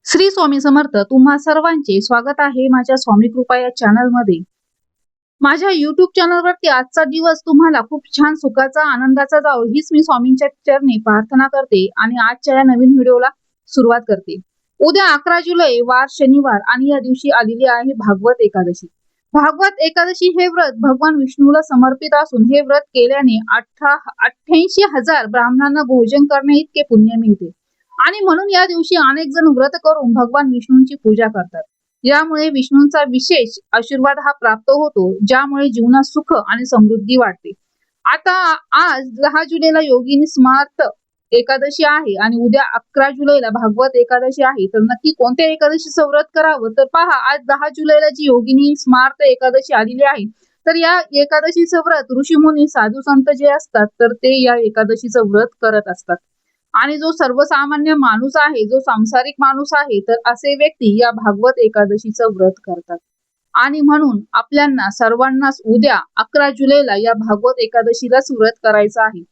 श्री स्वामी समर्थ. तुम्हा सर्वांचे स्वागत आहे माझ्या स्वामी कृपा या चॅनल मध्ये. माझ्या YouTube चॅनलवरती आजचा दिवस तुम्हाला खूप छान सुखाचा आनंदाचा जावो हीच मी स्वामींच्या चरणी प्रार्थना करते आणि आजच्या या नवीन व्हिडिओला सुरुवात करते. उद्या 11 जुलै वार शनिवार आणि या दिवशी आलेली आहे भागवत एकादशी. भागवत एकादशी हे व्रत भगवान विष्णूला समर्पित असून हे व्रत केल्याने 88,000 ब्राह्मणांना भोजन करणे इतके पुण्य मिळते आणि म्हणून या दिवशी अनेक जण व्रत करून भगवान विष्णूंची पूजा करतात. यामुळे विष्णूंचा विशेष आशीर्वाद हा प्राप्त होतो, ज्यामुळे जीवनात सुख आणि समृद्धी वाढते. आता आज 10 जुलैला योगिनी स्मार्त एकादशी आहे आणि उद्या 11 जुलैला भागवत एकादशी आहे. तर नक्की कोणत्या एकादशीचं व्रत करावं? तर पहा, आज 10 जुलैला जी योगिनी स्मार्त एकादशी आलेली आहे, तर या एकादशीचं व्रत ऋषीमुनी साधू संत जे असतात तर ते या एकादशीचं व्रत करत असतात. आणि जो सर्वसामान्य माणूस आहे, जो सांसारिक माणूस आहे, तर असे व्यक्ती या भागवत एकादशीचं व्रत करतात. आणि म्हणून आपल्याला सर्वांनाच उद्या 11 जुलैला या भागवत एकादशीलाच व्रत करायचं आहे,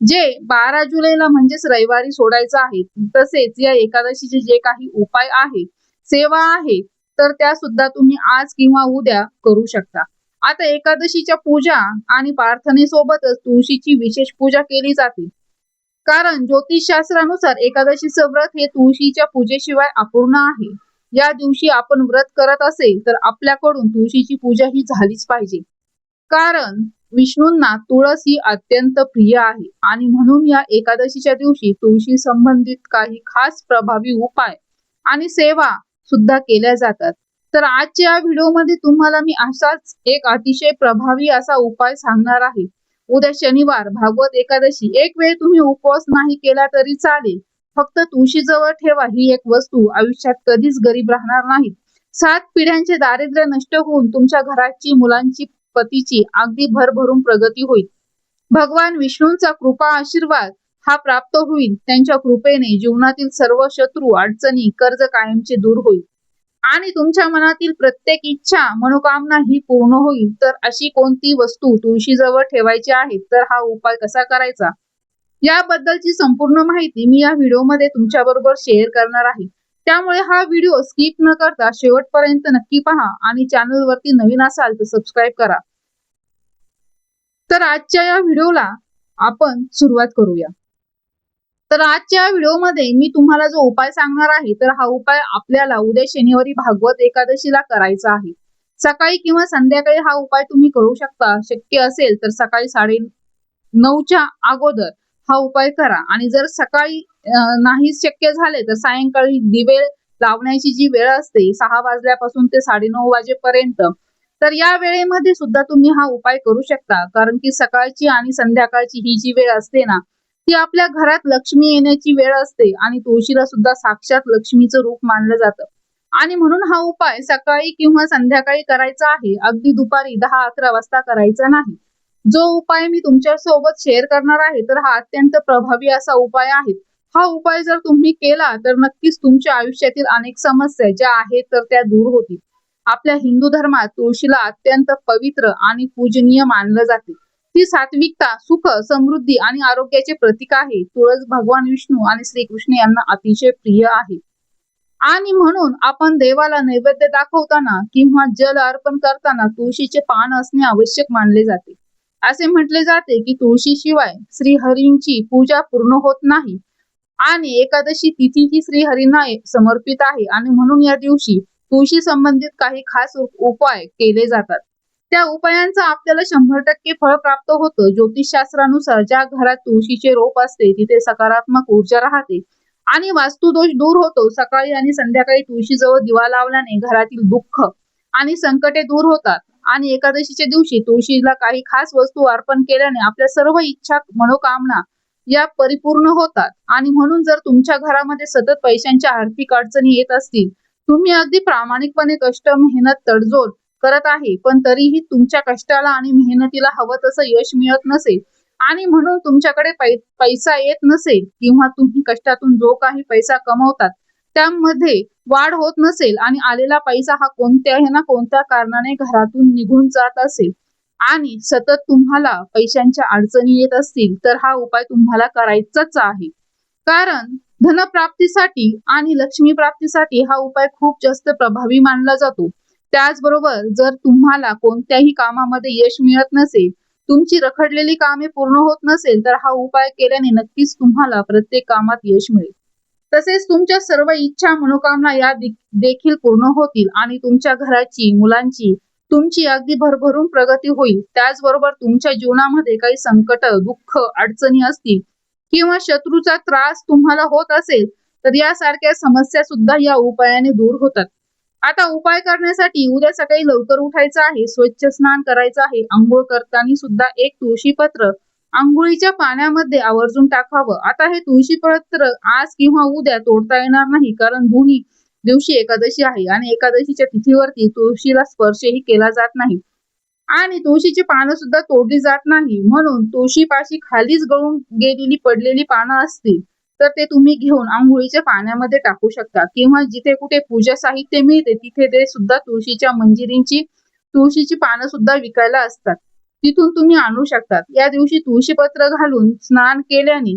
जे 12 जुलैला म्हणजेच रविवारी सोडायचं आहे. तसेच या एकादशीचे जे काही उपाय आहे, सेवा आहे, तर त्या सुद्धा तुम्ही आज किंवा उद्या करू शकता. आता एकादशीच्या पूजा आणि प्रार्थनेसोबतच तुळशीची विशेष पूजा केली जाते, कारण ज्योतिषशास्त्रानुसार एकादशीचं व्रत हे तुळशीच्या पूजेशिवाय अपूर्ण आहे. या दिवशी आपण व्रत करत असेल तर आपल्याकडून तुळशीची पूजा ही झालीच पाहिजे, कारण विष्णूंना तुळस ही अत्यंत प्रिय आहे आणि म्हणून या एकादशीच्या दिवशी तुळशी संबंधित काही खास प्रभावी उपाय आणि सेवा सुद्धा केल्या जातात. तर आजच्या या व्हिडिओमध्ये तुम्हाला मी असाच एक अतिशय प्रभावी असा उपाय सांगणार आहे. उद्या शनिवार भागवत एकादशी, एक वेळ तुम्ही उपवास नाही केला तरी चालेल, फक्त तुळशी जवळ ठेवा. ही एक वस्तू आयुष्यात कधीच गरीब राहणार नाही. 7 पिढ्यांचे दारिद्र्य नष्ट होऊन तुमच्या घराची, मुलांची, पतीची अगदी भरभरून प्रगती होईल. भगवान विष्णूंचा कृपा आशीर्वाद हा प्राप्त होईल. त्यांच्या कृपेने जीवनातील सर्व शत्रू, अडचणी, कर्ज कायमचे दूर होईल आणि तुमच्या मनातील प्रत्येक इच्छा, मनोकामना ही पूर्ण होईल. तर अशी कोणती वस्तू तुळशीजवळ ठेवायची आहे, तर हा उपाय कसा करायचा याबद्दलची संपूर्ण माहिती मी या व्हिडिओमध्ये तुमच्या बरोबर शेअर करणार आहे. त्यामुळे हा व्हिडिओ स्किप न करता शेवटपर्यंत नक्की पहा आणि चॅनलवरती नवीन असाल तर सबस्क्राईब करा. तर आजच्या या व्हिडिओला आपण सुरुवात करूया. तर आजच्या व्हिडिओमध्ये मी तुम्हाला जो उपाय सांगणार आहे, तर हा उपाय आपल्याला उद्या शनिवारी भागवत एकादशीला करायचा आहे. सकाळी किंवा संध्याकाळी हा उपाय तुम्ही करू शकता. शक्य असेल तर सकाळी 9:30च्या अगोदर हा उपाय करा आणि जर सकाळी नाही शक्य झाले तर सायंकाळी दिवे लावण्याची जी वेळ असते 6 वाजल्यापासून ते 9:30 वाजेपर्यंत, तर या वेळेमध्ये सुद्धा तुम्ही हा उपाय करू शकता. कारण की सकाळची आणि संध्याकाळची ही जी वेळ असते ना, ती आपल्या घरात लक्ष्मी येण्याची वेळ असते आणि तुळशीला सुद्धा साक्षात लक्ष्मीचं रूप मानलं जातं आणि म्हणून हा उपाय सकाळी किंवा संध्याकाळी करायचा आहे. अगदी दुपारी 10-11 वाजता करायचा नाही. जो उपाय मी तुमच्या सोबत शेअर करणार आहे, तर हा अत्यंत प्रभावी असा उपाय आहे. हा उपाय जर तुम्ही केला तर नक्कीच तुमच्या आयुष्यातील अनेक समस्या ज्या आहेत तर त्या दूर होतील. आपल्या हिंदू धर्मात तुळशीला अत्यंत पवित्र आणि पूजनीय मानलं जाते. ती सात्विकता, सुख, समृद्धी आणि आरोग्याचे प्रतीक आहे. तुळस भगवान विष्णू आणि श्रीकृष्ण यांना अतिशय प्रिय आहे आणि म्हणून आपण देवाला नैवेद्य दाखवताना किंवा जल अर्पण करताना तुळशीचे पान असणे आवश्यक मानले जाते. असे म्हटले जाते की तुळशीशिवाय श्रीहरींची पूजा पूर्ण होत नाही आणि एकादशी तिथी ही श्रीहरींना समर्पित आहे आणि म्हणून या दिवशी तुळशी संबंधित काही खास उपाय केले जातात. त्या उपायांचा आपल्याला 100% फळ प्राप्त होतं. ज्योतिषशास्त्रानुसार ज्या घरात तुळशीचे रोप असते तिथे सकारात्मक ऊर्जा राहते आणि वास्तुदोष दूर होतो. सकाळी आणि संध्याकाळी तुळशीजवळ दिवा लावल्याने घरातील दुःख आणि संकटे दूर होतात आणि एकादशीच्या दिवशी तुळशीला काही खास वस्तू अर्पण केल्याने आपल्या सर्व इच्छा, मनोकामना या परिपूर्ण होतात आणि म्हणून जर तुमच्या घरामध्ये सतत पैशांच्या आर्थिक अडचणी येत असतील, तुम्ही अगदी प्रामाणिकपणे कष्ट, मेहनत, तडजोड करत आहे, पण तरीही तुमच्या कष्टाला आणि मेहनतीला हवं तसं यश मिळत नसेल आणि म्हणून तुमच्याकडे पैसा येत नसेल किंवा तुम्ही कष्टातून जो काही पैसा कमवतात त्यामध्ये वाढ होत नसेल आणि आलेला पैसा हा कोणत्याही ना कोणत्या कारणाने घरातून निघून जात असेल आणि सतत तुम्हाला पैशांच्या अडचणी येत असतील, तर हा उपाय तुम्हाला करायचाच आहे. कारण धनप्राप्तीसाठी आणि लक्ष्मी प्राप्तीसाठी हा उपाय खूप जास्त प्रभावी मानला जातो। त्याचबरोबर जर तुम्हाला कोणत्याही कामामध्ये यश मिळत नसेल, तुमची रखडलेली कामे पूर्ण होत नसेल, तर हा उपाय केल्याने नक्कीच तुम्हाला प्रत्येक कामात यश मिळेल। तसेच तुमच्या सर्व इच्छा मनोकामना या देखील पूर्ण होतील आणि तुमच्या घराची, मुलांची, तुमची अगदी भरभरून प्रगती होईल। त्याचबरोबर तुमच्या जीवनामध्ये काही संकट, दुःख, अडचणी असतील किंवा शत्रूचा त्रास तुम्हाला होत असेल, तर यासारख्या समस्या सुद्धा या उपायाने दूर होतात। आता उपाय करण्यासाठी उद्या सकाळी लवकर उठायचं आहे, स्वच्छ स्नान करायचं आहे, अंघोळ करताना सुद्धा एक तुळशीपत्र अंघोळीच्या पाण्यामध्ये आवर्जून टाकावं। आता हे तुळशीपत्र आज किंवा उद्या तोडता येणार नाही, कारण दोन्ही दिवशी एकादशी आहे आणि एकादशीच्या तिथीवरती तुळशीला स्पर्शही केला जात नाही आणि तुळशीची पानं सुद्धा तोडली जात नाही। म्हणून तुळशीपाशी खालीच गळून गेलेली पडलेली पानं असतील तर ते तुम्ही घेऊन अंघोळीच्या पाण्यामध्ये टाकू शकता किंवा जिथे कुठे पूजा साहित्य मिळते तिथे ते सुद्धा तुळशीच्या मंजिरींची, तुळशीची पानं सुद्धा विकायला असतात, तिथून तुम्ही आणू शकतात। या दिवशी तुळशीपत्र घालून स्नान केल्याने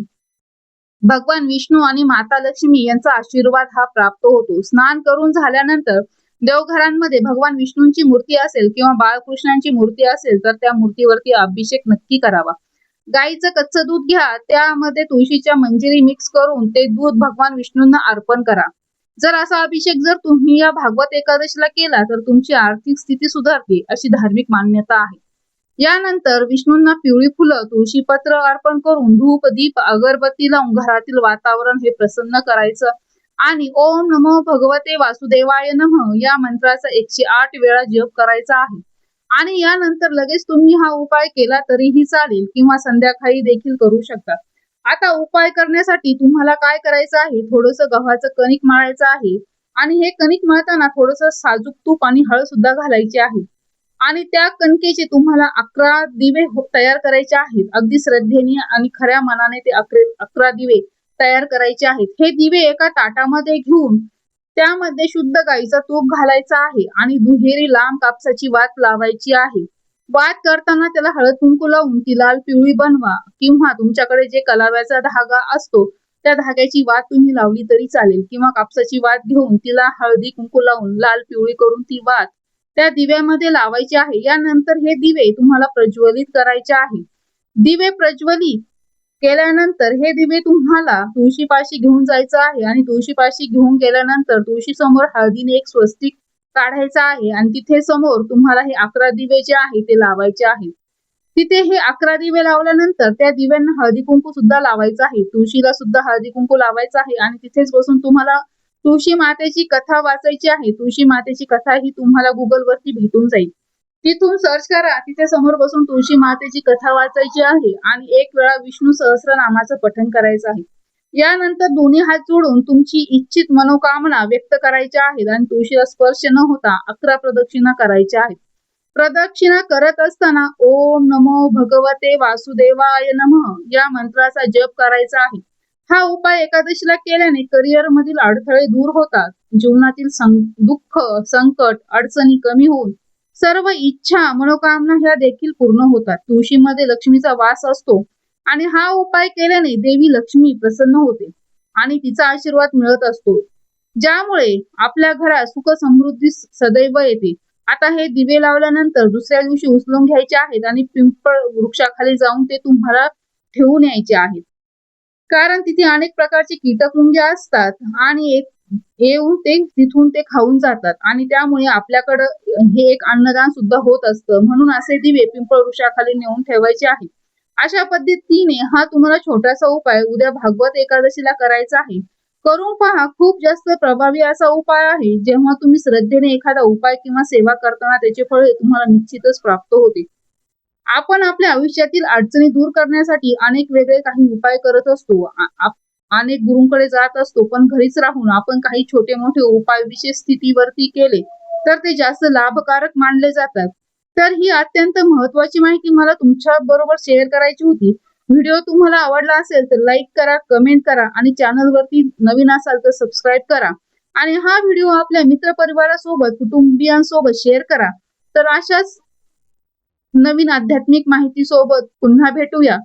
भगवान विष्णू आणि माता लक्ष्मी यांचा आशीर्वाद हा प्राप्त होतो। स्नान करून झाल्यानंतर देवघरांमध्ये भगवान विष्णूंची मूर्ती असेल किंवा बाळकृष्णांची मूर्ती असेल तर त्या मूर्तीवरती अभिषेक नक्की करावा। गाईचं कच्चं दूध घ्या, त्यामध्ये तुळशीच्या मंजिरी मिक्स करून ते दूध भगवान विष्णूंना अर्पण करा। जर असा अभिषेक जर तुम्ही या भागवत एकादशीला केला तर तुमची आर्थिक स्थिती सुधारते, अशी धार्मिक मान्यता आहे। यानंतर विष्णूंना पिवळी फुलं, तुळशीपत्र अर्पण करून धूप, दीप, अगरबत्ती लावून घरातील वातावरण हे प्रसन्न करायचं आणि ओम नमो भगवते वासुदेवाय नमः या मंत्राचा 108 वेळा जप करायचा आहे आणि यानंतर लगेच तुम्ही हा उपाय केला तरीही चालेल किंवा संध्याकाळी देखील करू शकता। आता उपाय करण्यासाठी तुम्हाला काय करायचं आहे, थोडंसं गव्हाचं कणिक मळायचं आहे आणि हे कणिक मळताना थोडंसं साजूक तूप आणि हळद सुद्धा घालायची आहे आणि त्या कणकेचे तुम्हाला 11 दिवे तयार करायचे आहेत। अगदी श्रद्धेने आणि खऱ्या मनाने ते 11 दिवे तयार करायचे आहेत। हे दिवे एका ताटामध्ये घेऊन त्यामध्ये शुद्ध गाईचा तूप घालायचा आहे आणि दुहेरी लांब कापसाची वात लावायची आहे। वात करताना त्याला हळद कुंकू लावून ती लाल पिवळी बनवा किंवा तुमच्याकडे जे कलाव्याचा धागा असतो त्या धाग्याची वात तुम्ही लावली तरी चालेल किंवा कापसाची वात घेऊन तिला हळदी कुंकू लावून लाल पिवळी करून ती वात त्या दिव्यामध्ये लावायची आहे। यानंतर हे दिवे तुम्हाला प्रज्वलित करायचे आहे। दिवे प्रज्वलित केल्यानंतर हे दिवे तुम्हाला तुळशीपाशी घेऊन जायचं आहे आणि तुळशीपाशी घेऊन गेल्यानंतर तुळशी समोर हळदीने एक स्वस्तिक काढायचा आहे आणि तिथे समोर तुम्हाला हे 11 दिवे जे आहे ते लावायचे आहे। तिथे हे 11 दिवे लावल्यानंतर त्या दिव्यांना हळदी कुंकू सुद्धा लावायचं आहे, तुळशीला सुद्धा हळदी कुंकू लावायचं आहे आणि तिथेच बसून तुम्हाला तुळशी मातेची कथा वाचायची आहे। तुळशी मातेची कथा ही तुम्हाला गुगल वरती भेटून जाईल, तिथून सर्च करा, तिथे समोर बसून तुळशी मातेची कथा वाचायची आहे आणि 1 वेळा विष्णू सहस्रनामाचं पठण करायचं आहे। यानंतर दोन्ही हात जोडून तुमची इच्छित मनोकामना व्यक्त करायच्या आहेत आणि तुळशीला स्पर्श न होता 11 प्रदक्षिणा करायच्या आहेत। प्रदक्षिणा करत असताना ओम नमो भगवते वासुदेवाय नमः या मंत्राचा जप करायचा आहे। हा उपाय एकादशीला केल्याने करिअर मधील अडथळे दूर होतात, जीवनातील दुःख, संकट, अडचणी कमी होऊन सर्व इच्छा मनोकामना ह्या देखील पूर्ण होतात। तुळशीमध्ये लक्ष्मीचा वास असतो आणि हा उपाय केल्याने देवी लक्ष्मी प्रसन्न होते आणि तिचा आशीर्वाद मिळत असतो, ज्यामुळे आपल्या घरात सुख समृद्धी सदैव येते। आता हे दिवे लावल्यानंतर दुसऱ्या दिवशी उचलून घ्यायचे आहेत आणि पिंपळ वृक्षाखाली जाऊन ते तुम्हाला ठेवून यायचे आहेत, कारण तिथे अनेक प्रकारचे कीटकमुंग्या असतात आणि येऊन ते तिथून ते खाऊन जातात आणि त्यामुळे आपल्याकडे हे एक अन्नदान सुद्धा होत असतं। म्हणून असे दिवे पिंपळ वृक्षाखाली नेऊन ठेवायचे आहे। अशा पद्धतीने हा तुम्हाला छोटासा उपाय उद्या भागवत एकादशीला करायचा आहे। करून पहा, खूप जास्त प्रभावी असा उपाय आहे। जेव्हा तुम्ही श्रद्धेने एखादा उपाय किंवा सेवा करताना त्याचे फळ हे तुम्हाला निश्चितच प्राप्त होते। आपण आपल्या आयुष्यातील अडचणी दूर करण्यासाठी अनेक वेगळे काही उपाय करत असतो, अनेक गुरूंकडे जात असतो, पण घरीच राहून आपण काही छोटे मोठे उपाय विशेष स्थितीवरती केले तर ते जास्त लाभकारक मानले जातात। तर ही अत्यंत महत्वाची माहिती मला तुमच्या बरोबर शेअर करायची होती। व्हिडिओ तुम्हाला आवडला असेल तर लाईक करा, कमेंट करा आणि चॅनल वरती नवीन असाल तर सबस्क्राईब करा आणि हा व्हिडिओ आपल्या मित्र परिवारासोबत, कुटुंबियांसोबत शेअर करा। तर अशाच नवीन आध्यात्मिक माहिती सोबत पुन्हा भेटूया।